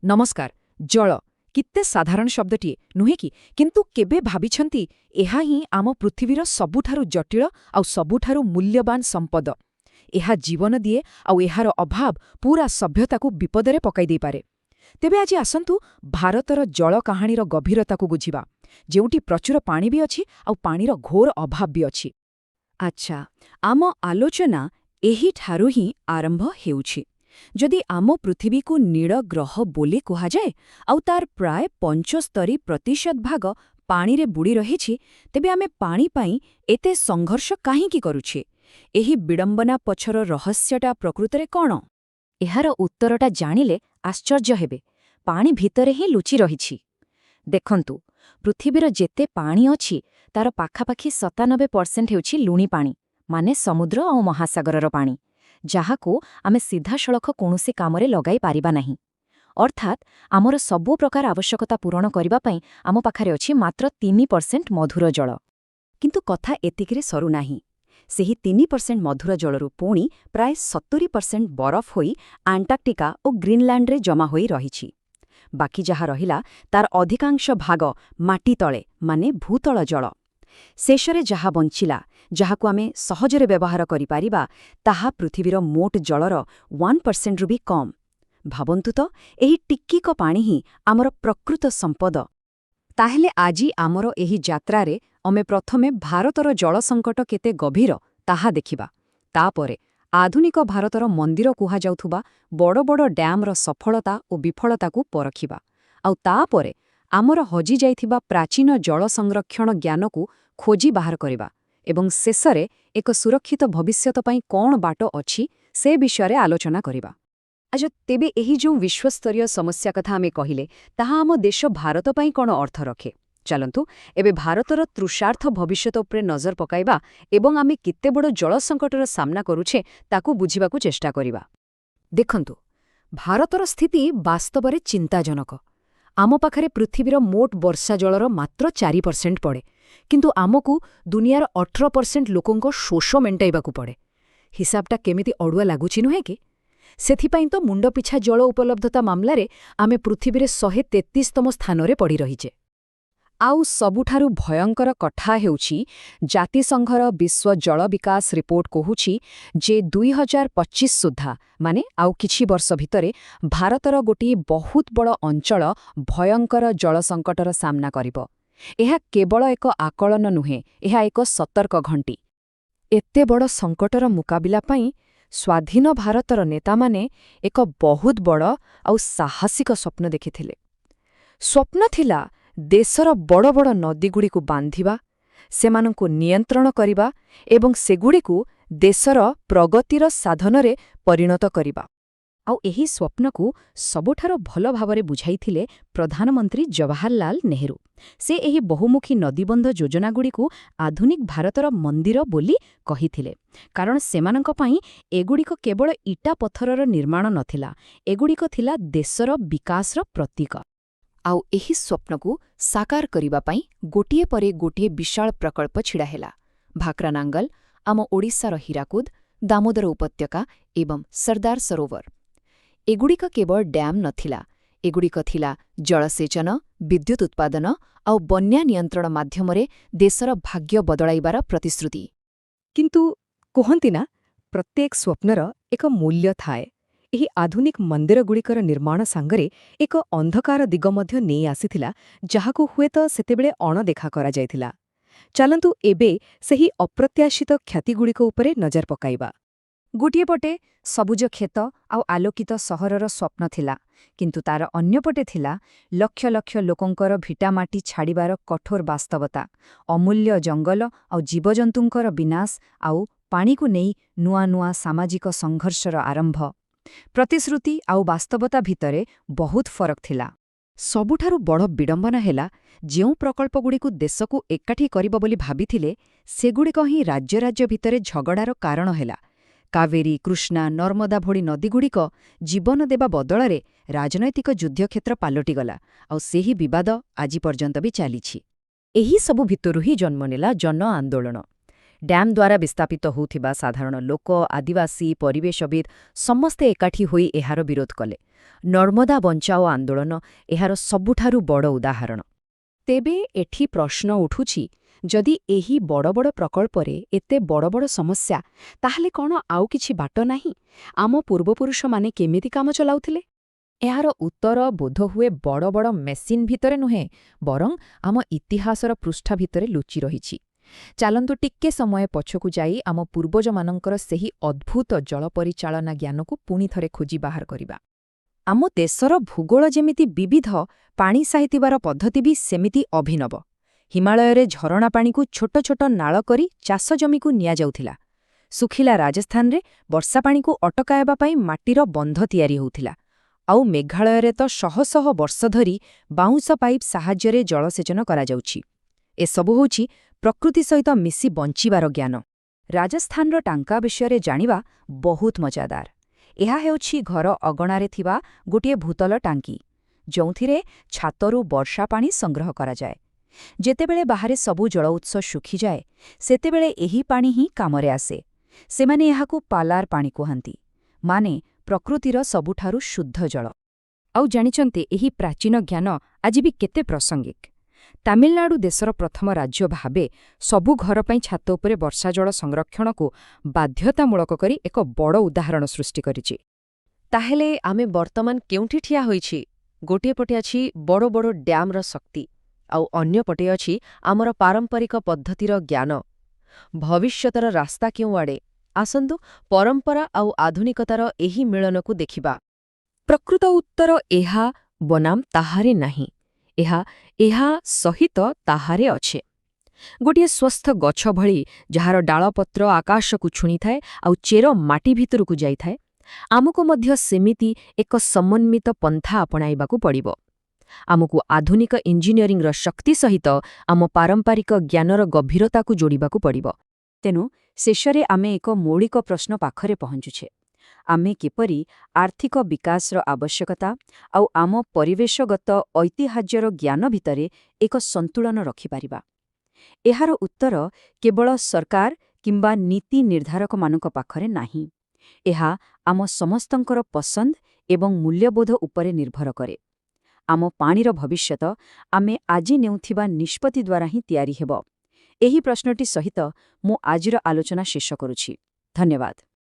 नमस्कार जल किते साधारण शब्दटीए नुहे कि किंतु केबे भाबिछंती एहा ही आम पृथ्वीर सबुठारु जटिल आउ सबुठारु मूल्यवान संपद। एहा जीवन दिए आउ एहार अभाव पूरा सभ्यताकू विपदरे पकाई देई पारे। तेबे आज आसंतु भारतर जल कहानीर गभीरताकू बुझिबा, जेउटी प्रचुर पानी भी अछि आउ पानीर घोर अभाव भी अछि। अच्छा, आम आलोचना एही ठारु ही आरंभ हेउछि। जदि आम पृथ्वी को नील ग्रह बोली कुहाजाए आउ तार प्राय 75% भाग पानी रे बुड़ी रहिछि, तेबे आमे पानी पाई एते संघर्ष काहींकी करुछे? एही विडंबना पछर रहस्यटा प्रकृतरे कौन? एहार उत्तरटा जानिले आश्चर्य हेबे। पानी भितरे ही लुचि रहिछि। देखंतु, पृथ्वीर जेते पानी अछि तार पाखापाखि 97% हेउछि लुणी पानी, माने समुद्र और महासागरर पानी, जाहाको आमे सीधासळख कौनसी कामरे लगाई पारिबा नाही। अर्थात आमर सबु प्रकार आवश्यकता पूरण करिबा पई आम पाखरे अछि मात्र 3% मधुर जल। किंतु कथा एतिकिरे सरू नाही। सेही 3% मधुर जलरु पुणी प्राय 70% बरफ होई आंटार्कटिका और ग्रीनलैंड जमा होई रहिछि। बाकी जहा रहिला तार अधिकांश भाग माटी तळे माने भूतल जल। शेषरे जहा बंचिला, जहाकु आमे सहजरे व्यवहार करि पारिबा, ताहा पृथ्वीर मोट जलर 1% रु भी कम। भाबन्तु तो, एही टिक्कीक पानी ही आमर प्रकृत संपद। ताहेले आजी आमर एही यात्रारे अमे प्रथमे भारतर जल संकट केते गभीर ताहा देखिबा। तापरे आधुनिक भारतर मंदिर कुहा जाउथुबा बड़ बड़ डैमर सफलता और विफलताकू परखिबा। आउ तापरे आमर हजि जाइथिबा प्राचीन जल संरक्षण ज्ञानकू खोजी बाहर करिबा एवं शेषरे एक सुरक्षित भविष्यत पई कौन बाट अछि से विषय आलोचना करिबा। आज तेबे एही जो विश्वस्तरीय समस्या कथा आमे कहिले, ताहा आम देश भारत पई कौन अर्थ रखे? चलंतु एबे भारतर तृषार्थ भविष्यत उपरे नजर पकाइबा एवं आमे केते बड़ जल संकटर सामना करुछे ताकू बुझिबाकू चेष्टा करिबा। देखंतु, भारतर स्थिति वास्तवरे चिंताजनक। आम पाखरे पृथ्वीर मोट वर्षा जलर मात्र 4% पड़े, किंतु आमकू दुनियार 18% लोकों शोष मेंटाइबाकू पड़े। हिसाबटा केमिति अड़ुआ लागुछि नुहे कि? सेथिपाई तो मुंडपिछा जल उपलब्धता मामलारे आमे पृथ्वीरे 133तम स्थानरे पड़ी रहिचे। आउ सबुठारु भयंकर कथा हेउछि जातिसंघर विश्व जल विकास रिपोर्ट कहुछि जे 2025 सुद्धा माने आउ किछि वर्ष भितरे भारतर गोटी बहुत बड़ अंचल भयंकर जल संकटर सामना करिबो। एहा केवल एक आकलन नुहे, एहा एक सतर्क घंटी। एते बड़ संकटर मुकाबिला पई स्वाधीन भारतर नेता माने एक बहुत बड़ आउ साहसिक स्वप्न देखिथिले। स्वप्न थिला देशर बड़ बड़ नदीगुड़िकु बांधिबा, सेमानंकु नियंत्रण करिबा एवं सेगुड़िकु देशर प्रगतिर साधनरे परिणत करिबा। आउ एही स्वप्नकु सबुठार भल भावरे बुझाइथिले प्रधानमंत्री जवाहरलाल नेहरू। से एही बहुमुखी नदीबंध योजनागुड़िकु आधुनिक भारतर मंदिर बोली कहिथिले, कारण सेमानंक पई एगुड़िक केवल इटा पत्थरर निर्माण नथिला, एगुड़िक थिला देशर विकासर प्रतीक। आउ एही स्वप्नकू साकार करिबा पई गोटिए परे गोटिए विशाल प्रकल्प छिड़ा हेला। भाक्रानांगल, आम ओडिशार हीराकुद, दामोदर उपत्यका एवं सरदार सरोवर। एगुड़िक केवल डैम नथिला, एगुड़िक थिला जलसेचन, विद्युत उत्पादन आउ बन्या नियंत्रण माध्यमरे देशर भाग्य बदलाइबार प्रतिश्रुति। किंतु कहंती ना, प्रत्येक स्वप्नर एक मूल्य थाए। एही आधुनिक मंदिरगुड़िकर निर्माण सांगरे एक अंधकार दिग मध्य नेई आसिथिला, जाहाकू हुएत सेतेबेले अणदेखा करा जाइथिला। चलंतु एबे सेही अप्रत्याशित ख्यातिगुड़िक उपरे नजर पकाइबा। गोटिए पटे सबुज खेत आउ आलोकित सहरर स्वप्न थिला, किंतु तार अन्यपटे थिला लक्ष लक्ष लोकंकर भिटामाटी छाड़िबार कठोर वास्तवता, अमूल्य जंगल आउ जीवजंतुंकर विनाश आउ पानीकु नेई नुआ नुआ सामाजिक संघर्षर आरंभ। प्रतिश्रुति आउ वास्तवता भितरे बहुत फरक थिला। सबुठारु बड़ विडंबना हेला, जेउ प्रकल्पगुड़िकु देशकु एकाठी करिब बोली भाबिथिले, सेगुड़िक ही राज्य राज्य भितरे झगड़ार कारण हेला। कावेरी, कृष्णा, नर्मदा भोड़ी नदीगुड़िक जीवन देवा बदଳରେ राजनैतिक युद्धक्षेत्र पालटिगला, आउ सेही विवाद आजि पर्यंत भी चालिछि। एही सबु भितरु ही जन्म नेला जन आंदोलन। ଡ୍ୟାମ୍ ଦ୍ୱାରା ବିସ୍ଥାପିତ ହେଉଥିବା ସାଧାରଣ ଲୋକ, ଆଦିବାସୀ, ପରିବେଶବିତ୍ ସମସ୍ତେ ଏକାଠି ହୋଇ ଏହାର ବିରୋଧ କଲେ। ନର୍ମଦା ବଞ୍ଚାଓ ଆନ୍ଦୋଳନ ଏହାର ସବୁଠାରୁ ବଡ଼ ଉଦାହରଣ। ତେବେ ଏଠି ପ୍ରଶ୍ନ ଉଠୁଛି, ଯଦି ଏହି ବଡ଼ ବଡ଼ ପ୍ରକଳ୍ପରେ ଏତେ ବଡ଼ ବଡ଼ ସମସ୍ୟା, ତାହେଲେ କ'ଣ ଆଉ କିଛି ବାଟ ନାହିଁ? ଆମ ପୂର୍ବପୁରୁଷମାନେ କେମିତି କାମ ଚଲାଉଥିଲେ? ଏହାର ଉତ୍ତର ବୋଧହୁଏ ବଡ଼ ବଡ଼ ମେସିନ୍ ଭିତରେ ନୁହେଁ, ବରଂ ଆମ ଇତିହାସର ପୃଷ୍ଠା ଭିତରେ ଲୁଚି ରହିଛି। ଚାଲନ୍ତୁ ଟିକେ ସମୟ ପଛକୁ ଯାଇ ଆମ ପୂର୍ବଜମାନଙ୍କର ସେହି ଅଦ୍ଭୁତ ଜଳ ପରିଚାଳନା ଜ୍ଞାନକୁ ପୁଣି ଥରେ ଖୋଜି ବାହାର କରିବା। ଆମ ଦେଶର ଭୂଗୋଳ ଯେମିତି ବିବିଧ, ପାଣି ସାଇତିବାର ପଦ୍ଧତି ବି ସେମିତି ଅଭିନବ। ହିମାଳୟରେ ଝରଣା ପାଣିକୁ ଛୋଟ ଛୋଟ ନାଳ କରି ଚାଷ ଜମିକୁ ନିଆଯାଉଥିଲା। ଶୁଖିଲା ରାଜସ୍ଥାନରେ ବର୍ଷା ପାଣିକୁ ଅଟକାଇବା ପାଇଁ ମାଟିର ବନ୍ଧ ତିଆରି ହେଉଥିଲା। ଆଉ ମେଘାଳୟରେ ତ ଶହ ଶହ ବର୍ଷ ଧରି ବାଉଁଶ ପାଇପ୍ ସାହାଯ୍ୟରେ ଜଳସେଚନ କରାଯାଉଛି। ଏସବୁ ହେଉଛି ପ୍ରକୃତି ସହିତ ମିଶି ବଞ୍ଚିବାର ଜ୍ଞାନ। ରାଜସ୍ଥାନର ଟାଙ୍କା ବିଷୟରେ ଜାଣିବା ବହୁତ ମଜାଦାର। ଏହା ହେଉଛି ଘର ଅଗଣାରେ ଥିବା ଗୋଟିଏ ଭୂତଳ ଟାଙ୍କି, ଯେଉଁଥିରେ ଛାତରୁ ବର୍ଷା ପାଣି ସଂଗ୍ରହ କରାଯାଏ। ଯେତେବେଳେ ବାହାରେ ସବୁ ଜଳ ଉତ୍ସ ଶୁଖିଯାଏ, ସେତେବେଳେ ଏହି ପାଣି ହିଁ କାମରେ ଆସେ। ସେମାନେ ଏହାକୁ ପାଲାର ପାଣି କୁହନ୍ତି, ମାନେ ପ୍ରକୃତିର ସବୁଠାରୁ ଶୁଦ୍ଧ ଜଳ। ଆଉ ଜାଣିଛନ୍ତି, ଏହି ପ୍ରାଚୀନ ଜ୍ଞାନ ଆଜି ବି କେତେ ପ୍ରାସଙ୍ଗିକ। ତାମିଲନାଡୁ ଦେଶର ପ୍ରଥମ ରାଜ୍ୟ ଭାବେ ସବୁ ଘର ପାଇଁ ଛାତ ଉପରେ ବର୍ଷା ଜଳ ସଂରକ୍ଷଣକୁ ବାଧ୍ୟତାମୂଳକ କରି ଏକ ବଡ଼ ଉଦାହରଣ ସୃଷ୍ଟି କରିଛି। ତାହେଲେ ଆମେ ବର୍ତ୍ତମାନ କେଉଁଠି ଠିଆ ହୋଇଛି? ଗୋଟିଏ ପଟେ ଅଛି ବଡ଼ ବଡ଼ ଡ୍ୟାମ୍ର ଶକ୍ତି, ଆଉ ଅନ୍ୟପଟେ ଅଛି ଆମର ପାରମ୍ପରିକ ପଦ୍ଧତିର ଜ୍ଞାନ। ଭବିଷ୍ୟତର ରାସ୍ତା କେଉଁଆଡ଼େ? ଆସନ୍ତୁ ପରମ୍ପରା ଆଉ ଆଧୁନିକତାର ଏହି ମିଳନକୁ ଦେଖିବା। ପ୍ରକୃତ ଉତ୍ତର ଏହା ବନାମ ତାହାରେ ନାହିଁ। ଏହା ସହିତ ତାହାରେ ଅଛି। ଗୋଟିଏ ସ୍ୱସ୍ଥ ଗଛ ଭଳି, ଯାହାର ଡାଳପତ୍ର ଆକାଶକୁ ଛୁଇଁଥାଏ ଆଉ ଚେର ମାଟି ଭିତରକୁ ଯାଇଥାଏ, ଆମକୁ ମଧ୍ୟ ସେମିତି ଏକ ସମନ୍ୱିତ ପନ୍ଥା ଆପଣାଇବାକୁ ପଡ଼ିବ। ଆମକୁ ଆଧୁନିକ ଇଞ୍ଜିନିୟରିଂର ଶକ୍ତି ସହିତ ଆମ ପାରମ୍ପରିକ ଜ୍ଞାନର ଗଭୀରତାକୁ ଯୋଡ଼ିବାକୁ ପଡ଼ିବ। ତେଣୁ ଶେଷରେ ଆମେ ଏକ ମୌଳିକ ପ୍ରଶ୍ନ ପାଖରେ ପହଞ୍ଚୁଛେ। ଆମେ କିପରି ଆର୍ଥିକ ବିକାଶର ଆବଶ୍ୟକତା ଆଉ ଆମ ପରିବେଶଗତ ଐତିହ୍ୟର ଜ୍ଞାନ ଭିତରେ ଏକ ସନ୍ତୁଳନ ରଖିପାରିବା? ଏହାର ଉତ୍ତର କେବଳ ସରକାର କିମ୍ବା ନୀତି ନିର୍ଦ୍ଧାରକମାନଙ୍କ ପାଖରେ ନାହିଁ। ଏହା ଆମ ସମସ୍ତଙ୍କର ପସନ୍ଦ ଏବଂ ମୂଲ୍ୟବୋଧ ଉପରେ ନିର୍ଭର କରେ। ଆମ ପାଣିର ଭବିଷ୍ୟତ ଆମେ ଆଜି ନେଉଥିବା ନିଷ୍ପତ୍ତି ଦ୍ୱାରା ହିଁ ତିଆରି ହେବ। ଏହି ପ୍ରଶ୍ନଟି ସହିତ ମୁଁ ଆଜିର ଆଲୋଚନା ଶେଷ କରୁଛି। ଧନ୍ୟବାଦ।